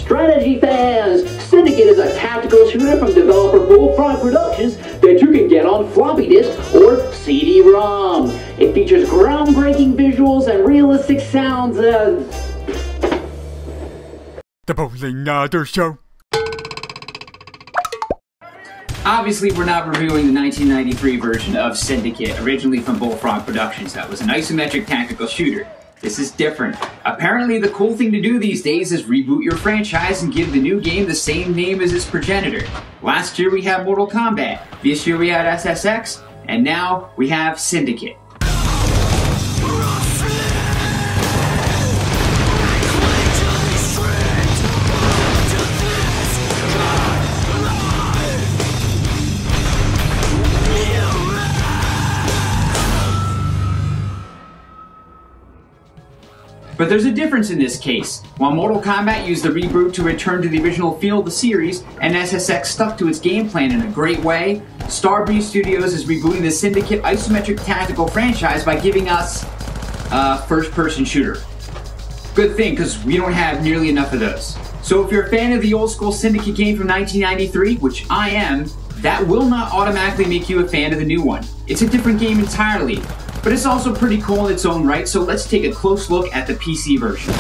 Strategy fans! Syndicate is a tactical shooter from developer Bullfrog Productions that you can get on floppy disk or CD-ROM. It features groundbreaking visuals and realistic sounds of... The Bowlingotter Show. Obviously, we're not reviewing the 1993 version of Syndicate, originally from Bullfrog Productions. That was an isometric tactical shooter. This is different. Apparently, the cool thing to do these days is reboot your franchise and give the new game the same name as its progenitor. Last year we had Mortal Kombat, this year we had SSX, and now we have Syndicate. But there's a difference in this case. While Mortal Kombat used the reboot to return to the original feel of the series, and SSX stuck to its game plan in a great way, Starbreeze Studios is rebooting the Syndicate isometric tactical franchise by giving us a first-person shooter. Good thing, because we don't have nearly enough of those. So if you're a fan of the old-school Syndicate game from 1993, which I am, that will not automatically make you a fan of the new one. It's a different game entirely. But it's also pretty cool in its own right, so let's take a close look at the PC version.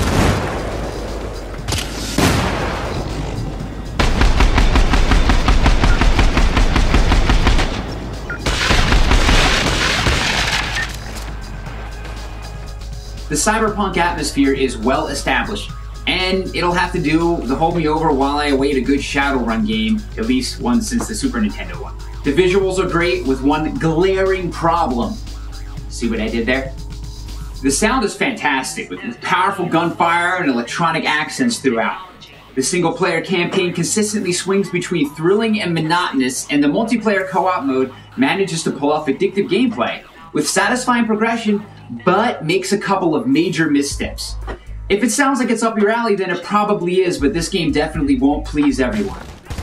The cyberpunk atmosphere is well established, and it'll have to do the hold me over while I await a good Shadowrun game, at least one since the Super Nintendo one. The visuals are great, with one glaring problem. See what I did there? The sound is fantastic, with powerful gunfire and electronic accents throughout. The single-player campaign consistently swings between thrilling and monotonous, and the multiplayer co-op mode manages to pull off addictive gameplay, with satisfying progression, but makes a couple of major missteps. If it sounds like it's up your alley, then it probably is, but this game definitely won't please everyone.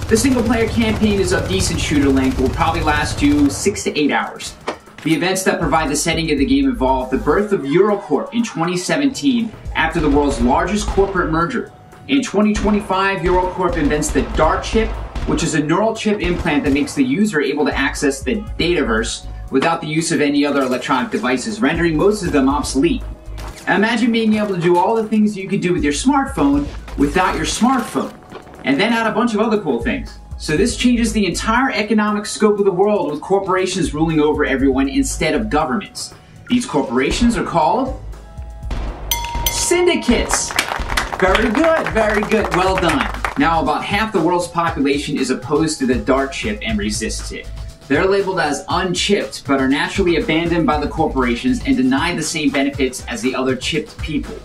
The single-player campaign is of decent shooter length, will probably last you 6 to 8 hours. The events that provide the setting of the game involve the birth of Eurocorp in 2017 after the world's largest corporate merger. In 2025, Eurocorp invents the DART chip, which is a neural chip implant that makes the user able to access the dataverse without the use of any other electronic devices, rendering most of them obsolete. Imagine being able to do all the things you could do with your smartphone without your smartphone, and then add a bunch of other cool things. So this changes the entire economic scope of the world, with corporations ruling over everyone instead of governments. These corporations are called syndicates. Very good, well done. Now about half the world's population is opposed to the DART chip and resists it. They're labeled as unchipped, but are naturally abandoned by the corporations and denied the same benefits as the other chipped people.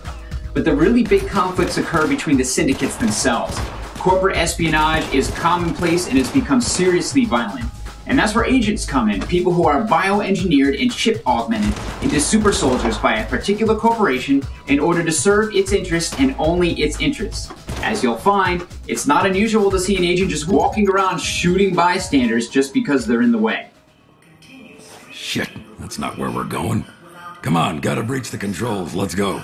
But the really big conflicts occur between the syndicates themselves. Corporate espionage is commonplace and has become seriously violent. And that's where agents come in, people who are bioengineered and chip augmented into super soldiers by a particular corporation in order to serve its interests and only its interests. As you'll find, it's not unusual to see an agent just walking around shooting bystanders just because they're in the way. Shit, that's not where we're going. Come on, gotta breach the controls, let's go.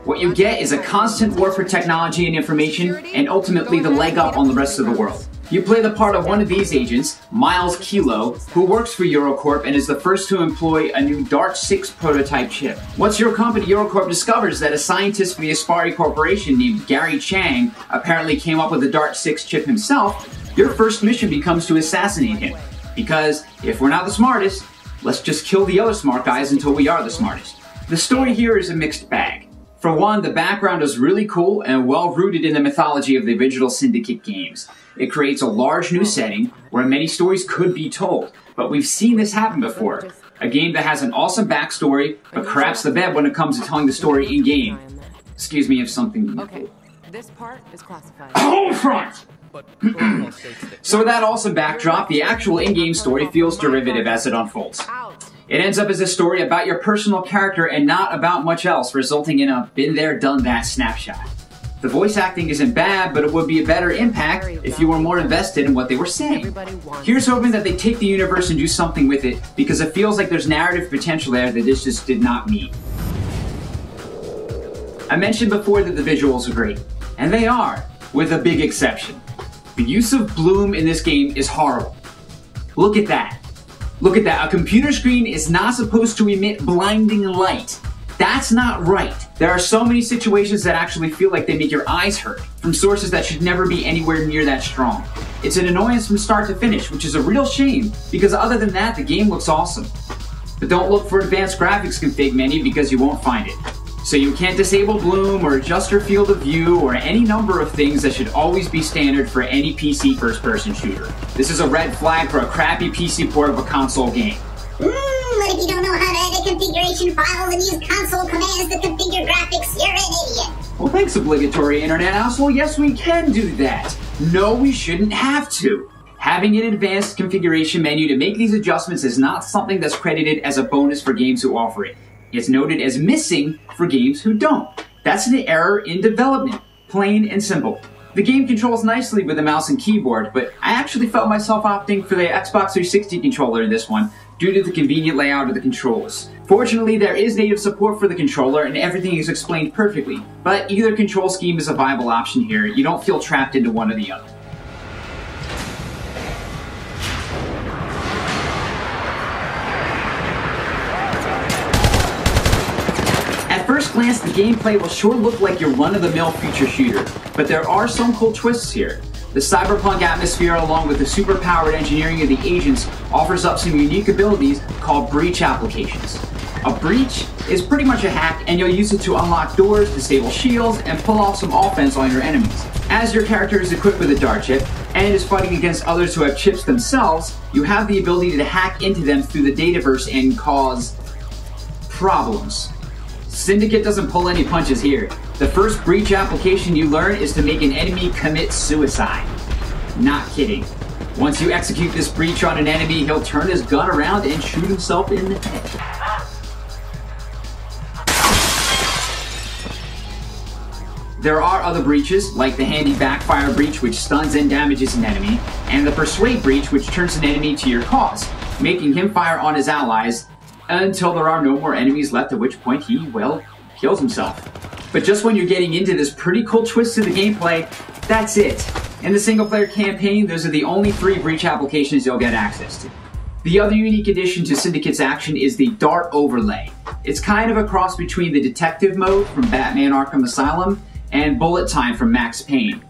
What you get is a constant war for technology and information, and ultimately the leg up on the rest of the world. You play the part of one of these agents, Miles Kilo, who works for Eurocorp and is the first to employ a new DART 6 prototype chip. Once your company, Eurocorp, discovers that a scientist for the Aspari Corporation named Gary Chang apparently came up with the DART 6 chip himself, your first mission becomes to assassinate him. Because if we're not the smartest, let's just kill the other smart guys until we are the smartest. The story here is a mixed bag. For one, the background is really cool and well rooted in the mythology of the original Syndicate games. It creates a large new setting where many stories could be told, but we've seen this happen before. A game that has an awesome backstory, but craps the bed when it comes to telling the story in-game. Excuse me if something... Okay, this part is classified. Home front! So with that awesome backdrop, the actual in-game story feels derivative as it unfolds. It ends up as a story about your personal character and not about much else, resulting in a been there, done that snapshot. The voice acting isn't bad, but it would be a better impact if you were more invested in what they were saying. Here's hoping that they take the universe and do something with it, because it feels like there's narrative potential there that this just did not meet. I mentioned before that the visuals are great, and they are, with a big exception. The use of bloom in this game is horrible. Look at that. Look at that. A computer screen is not supposed to emit blinding light. That's not right. There are so many situations that actually feel like they make your eyes hurt from sources that should never be anywhere near that strong. It's an annoyance from start to finish, which is a real shame, because other than that, the game looks awesome. But don't look for advanced graphics config menu because you won't find it. So you can't disable bloom or adjust your field of view or any number of things that should always be standard for any PC first-person shooter. This is a red flag for a crappy PC port of a console game. But if you don't know how to edit configuration files and use console commands to configure graphics, you're an idiot. Well, thanks, obligatory internet asshole. Yes, we can do that. No, we shouldn't have to. Having an advanced configuration menu to make these adjustments is not something that's credited as a bonus for games who offer it. It's noted as missing for games who don't. That's an error in development, plain and simple. The game controls nicely with the mouse and keyboard, but I actually felt myself opting for the Xbox 360 controller in this one due to the convenient layout of the controls. Fortunately, there is native support for the controller and everything is explained perfectly, but either control scheme is a viable option here. You don't feel trapped into one or the other. At first glance, the gameplay will sure look like your run-of-the-mill future shooter, but there are some cool twists here. The cyberpunk atmosphere, along with the super-powered engineering of the agents, offers up some unique abilities called breach applications. A breach is pretty much a hack, and you'll use it to unlock doors, disable shields, and pull off some offense on your enemies. As your character is equipped with a dart chip, and is fighting against others who have chips themselves, you have the ability to hack into them through the dataverse and cause problems. Syndicate doesn't pull any punches here. The first breach application you learn is to make an enemy commit suicide. Not kidding. Once you execute this breach on an enemy, he'll turn his gun around and shoot himself in the head. There are other breaches, like the handy backfire breach, which stuns and damages an enemy, and the persuade breach, which turns an enemy to your cause, making him fire on his allies until there are no more enemies left, at which point he, well, kills himself. But just when you're getting into this pretty cool twist to the gameplay, that's it. In the single-player campaign, those are the only 3 breach applications you'll get access to. The other unique addition to Syndicate's action is the Dart Overlay. It's kind of a cross between the Detective mode from Batman Arkham Asylum and Bullet Time from Max Payne.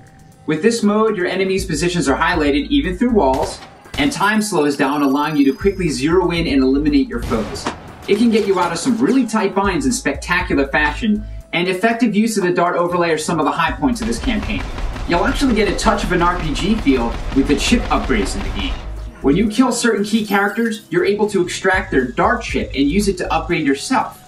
With this mode, your enemies' positions are highlighted even through walls, and time slows down, allowing you to quickly zero in and eliminate your foes. It can get you out of some really tight binds in spectacular fashion, and effective use of the Dart Overlay are some of the high points of this campaign. You'll actually get a touch of an RPG feel with the chip upgrades in the game. When you kill certain key characters, you're able to extract their Dart chip and use it to upgrade yourself.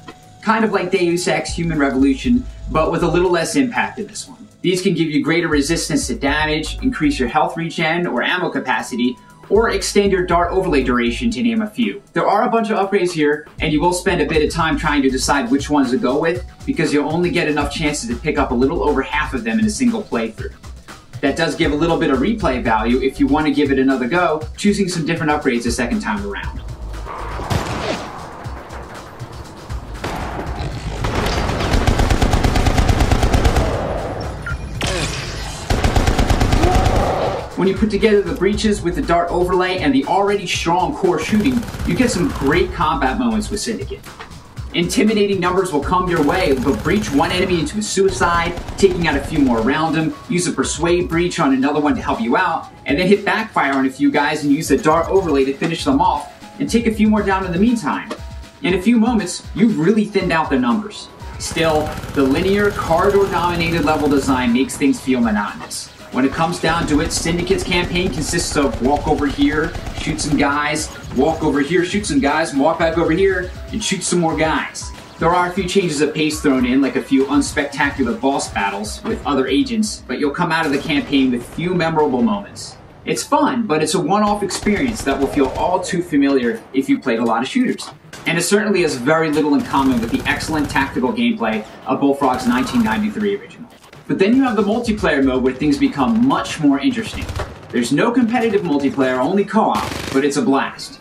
Kind of like Deus Ex Human Revolution, but with a little less impact in this one. These can give you greater resistance to damage, increase your health regen or ammo capacity, or extend your Dart Overlay duration, to name a few. There are a bunch of upgrades here, and you will spend a bit of time trying to decide which ones to go with, because you'll only get enough chances to pick up a little over half of them in a single playthrough. That does give a little bit of replay value if you want to give it another go, choosing some different upgrades a second time around. When you put together the breaches with the Dart Overlay and the already strong core shooting, you get some great combat moments with Syndicate. Intimidating numbers will come your way, but breach one enemy into a suicide, taking out a few more around him, use a persuade breach on another one to help you out, and then hit backfire on a few guys and use the Dart Overlay to finish them off, and take a few more down in the meantime. In a few moments, you've really thinned out the numbers. Still, the linear, corridor-dominated level design makes things feel monotonous. When it comes down to it, Syndicate's campaign consists of walk over here, shoot some guys, walk over here, shoot some guys, and walk back over here, and shoot some more guys. There are a few changes of pace thrown in, like a few unspectacular boss battles with other agents, but you'll come out of the campaign with few memorable moments. It's fun, but it's a one-off experience that will feel all too familiar if you played a lot of shooters. And it certainly has very little in common with the excellent tactical gameplay of Bullfrog's 1993 original. But then you have the multiplayer mode where things become much more interesting. There's no competitive multiplayer, only co-op, but it's a blast.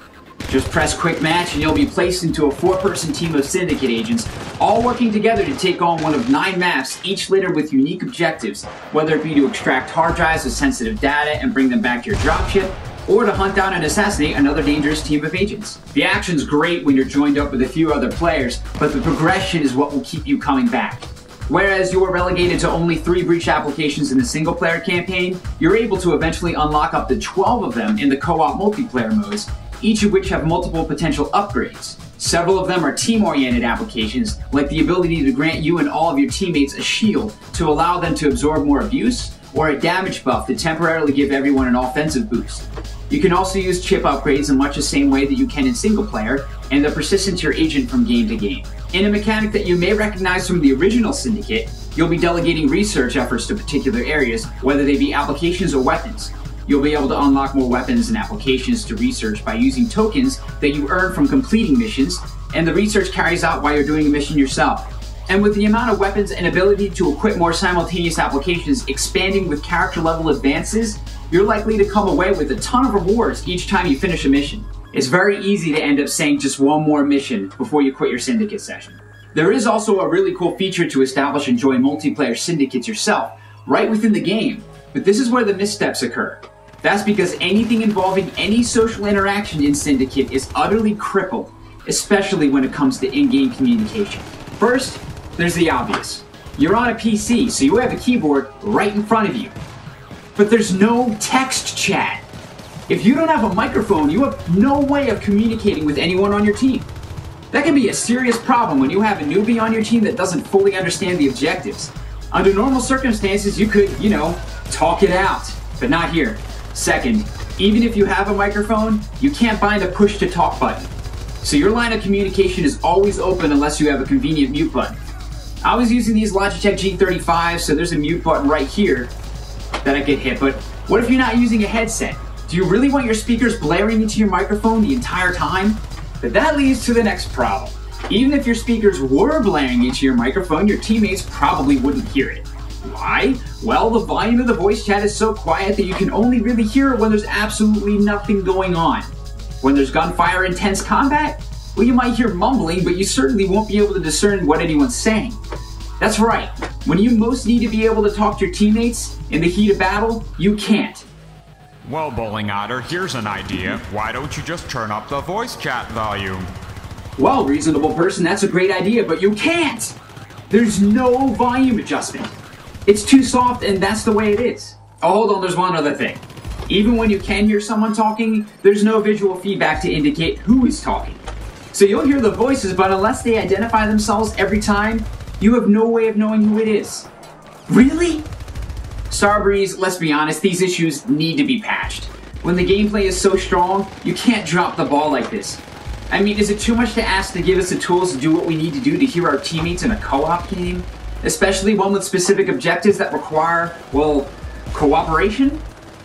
Just press quick match and you'll be placed into a 4-person team of Syndicate agents, all working together to take on one of 9 maps, each littered with unique objectives, whether it be to extract hard drives with sensitive data and bring them back to your dropship, or to hunt down and assassinate another dangerous team of agents. The action's great when you're joined up with a few other players, but the progression is what will keep you coming back. Whereas you are relegated to only 3 breach applications in the single-player campaign, you're able to eventually unlock up to 12 of them in the co-op multiplayer modes, each of which have multiple potential upgrades. Several of them are team-oriented applications, like the ability to grant you and all of your teammates a shield to allow them to absorb more abuse, or a damage buff to temporarily give everyone an offensive boost. You can also use chip upgrades in much the same way that you can in single player, and they're persistent to your agent from game to game. In a mechanic that you may recognize from the original Syndicate, you'll be delegating research efforts to particular areas, whether they be applications or weapons. You'll be able to unlock more weapons and applications to research by using tokens that you earn from completing missions, and the research carries out while you're doing a mission yourself. And with the amount of weapons and ability to equip more simultaneous applications expanding with character level advances, you're likely to come away with a ton of rewards each time you finish a mission. It's very easy to end up saying just one more mission before you quit your Syndicate session. There is also a really cool feature to establish and join multiplayer Syndicates yourself, right within the game, but this is where the missteps occur. That's because anything involving any social interaction in Syndicate is utterly crippled, especially when it comes to in-game communication. First, there's the obvious. You're on a PC, so you have a keyboard right in front of you. But there's no text chat. If you don't have a microphone, you have no way of communicating with anyone on your team. That can be a serious problem when you have a newbie on your team that doesn't fully understand the objectives. Under normal circumstances, you could, talk it out, but not here. Second, even if you have a microphone, you can't find a push-to-talk button. So your line of communication is always open unless you have a convenient mute button. I was using these Logitech G35, so there's a mute button right here that I could hit, but what if you're not using a headset? Do you really want your speakers blaring into your microphone the entire time? But that leads to the next problem. Even if your speakers were blaring into your microphone, your teammates probably wouldn't hear it. Why? Well, the volume of the voice chat is so quiet that you can only really hear it when there's absolutely nothing going on. When there's gunfire or intense combat, well, you might hear mumbling, but you certainly won't be able to discern what anyone's saying. That's right. When you most need to be able to talk to your teammates in the heat of battle, you can't. Well, Bowlingotter, here's an idea. Why don't you just turn up the voice chat volume? Well, reasonable person, that's a great idea, but you can't! There's no volume adjustment. It's too soft, and that's the way it is. Oh, hold on, there's one other thing. Even when you can hear someone talking, there's no visual feedback to indicate who is talking. So you'll hear the voices, but unless they identify themselves every time, you have no way of knowing who it is. Really? Starbreeze, let's be honest, these issues need to be patched. When the gameplay is so strong, you can't drop the ball like this. I mean, is it too much to ask to give us the tools to do what we need to do to hear our teammates in a co-op game? Especially one with specific objectives that require, well, cooperation?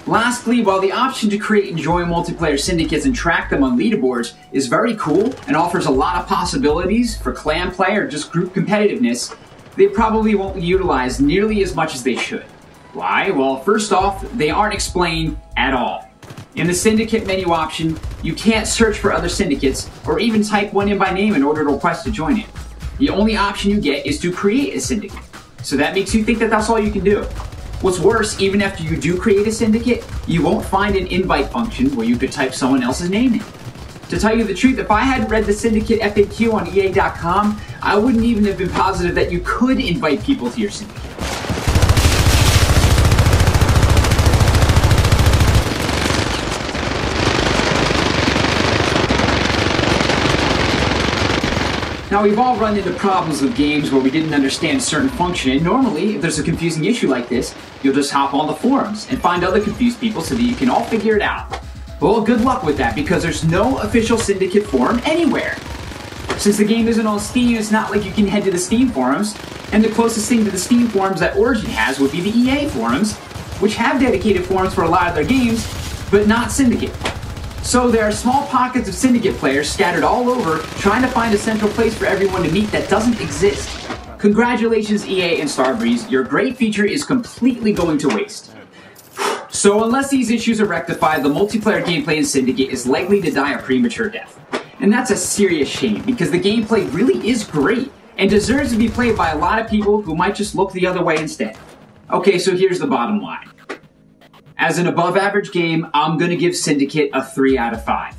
Lastly, while the option to create and join multiplayer syndicates and track them on leaderboards is very cool and offers a lot of possibilities for clan play or just group competitiveness, they probably won't be utilized nearly as much as they should. Why? Well, first off, they aren't explained at all. In the syndicate menu option, you can't search for other syndicates or even type one in by name in order to request to join it. The only option you get is to create a syndicate. So that makes you think that that's all you can do. What's worse, even after you do create a syndicate, you won't find an invite function where you could type someone else's name in. To tell you the truth, if I hadn't read the syndicate FAQ on EA.com, I wouldn't even have been positive that you could invite people to your syndicate. Now, we've all run into problems with games where we didn't understand certain function, and normally, if there's a confusing issue like this, you'll just hop on the forums and find other confused people so that you can all figure it out. Well, good luck with that, because there's no official Syndicate forum anywhere. Since the game isn't on Steam, it's not like you can head to the Steam forums, and the closest thing to the Steam forums that Origin has would be the EA forums, which have dedicated forums for a lot of their games, but not Syndicate. So there are small pockets of Syndicate players scattered all over trying to find a central place for everyone to meet that doesn't exist. Congratulations EA and Starbreeze, your great feature is completely going to waste. So unless these issues are rectified, the multiplayer gameplay in Syndicate is likely to die a premature death. And that's a serious shame, because the gameplay really is great, and deserves to be played by a lot of people who might just look the other way instead. Okay, so here's the bottom line. As an above average game, I'm gonna give Syndicate a 3 out of 5.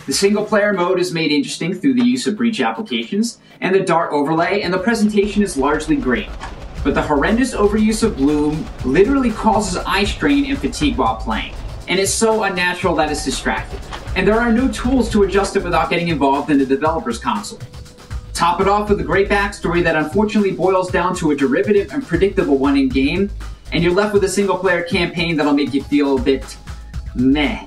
The single player mode is made interesting through the use of breach applications and the Dart overlay, and the presentation is largely great. But the horrendous overuse of bloom literally causes eye strain and fatigue while playing, and it's so unnatural that it's distracting. And there are no tools to adjust it without getting involved in the developer's console. Top it off with a great backstory that unfortunately boils down to a derivative and predictable one in game, and you're left with a single player campaign that'll make you feel a bit meh.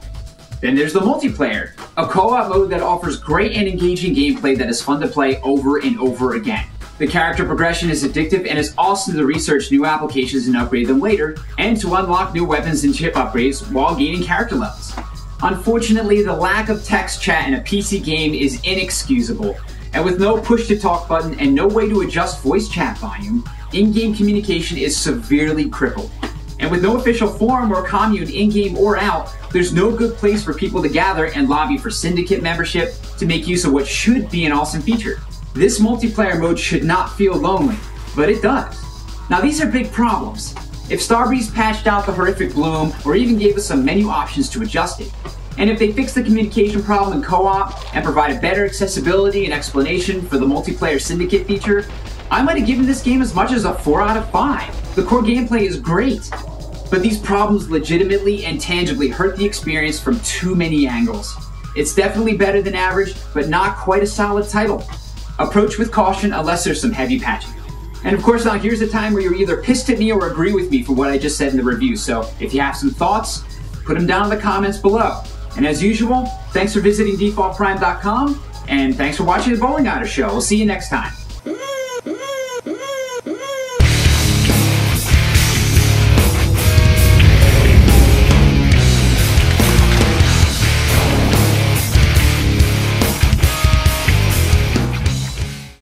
Then there's the multiplayer, a co-op mode that offers great and engaging gameplay that is fun to play over and over again. The character progression is addictive, and it's awesome to research new applications and upgrade them later, and to unlock new weapons and chip upgrades while gaining character levels. Unfortunately, the lack of text chat in a PC game is inexcusable, and with no push-to-talk button and no way to adjust voice chat volume, in-game communication is severely crippled. And with no official forum or commune in-game or out, there's no good place for people to gather and lobby for Syndicate membership to make use of what should be an awesome feature. This multiplayer mode should not feel lonely, but it does. Now these are big problems. If Starbreeze patched out the horrific bloom or even gave us some menu options to adjust it, and if they fix the communication problem in co-op and provide a better accessibility and explanation for the multiplayer Syndicate feature, I might have given this game as much as a 4 out of 5. The core gameplay is great, but these problems legitimately and tangibly hurt the experience from too many angles. It's definitely better than average, but not quite a solid title. Approach with caution unless there's some heavy patching. And of course, now here's a time where you're either pissed at me or agree with me for what I just said in the review. So if you have some thoughts, put them down in the comments below. And as usual, thanks for visiting defaultprime.com, and thanks for watching the Bowlingotter Show. We'll see you next time.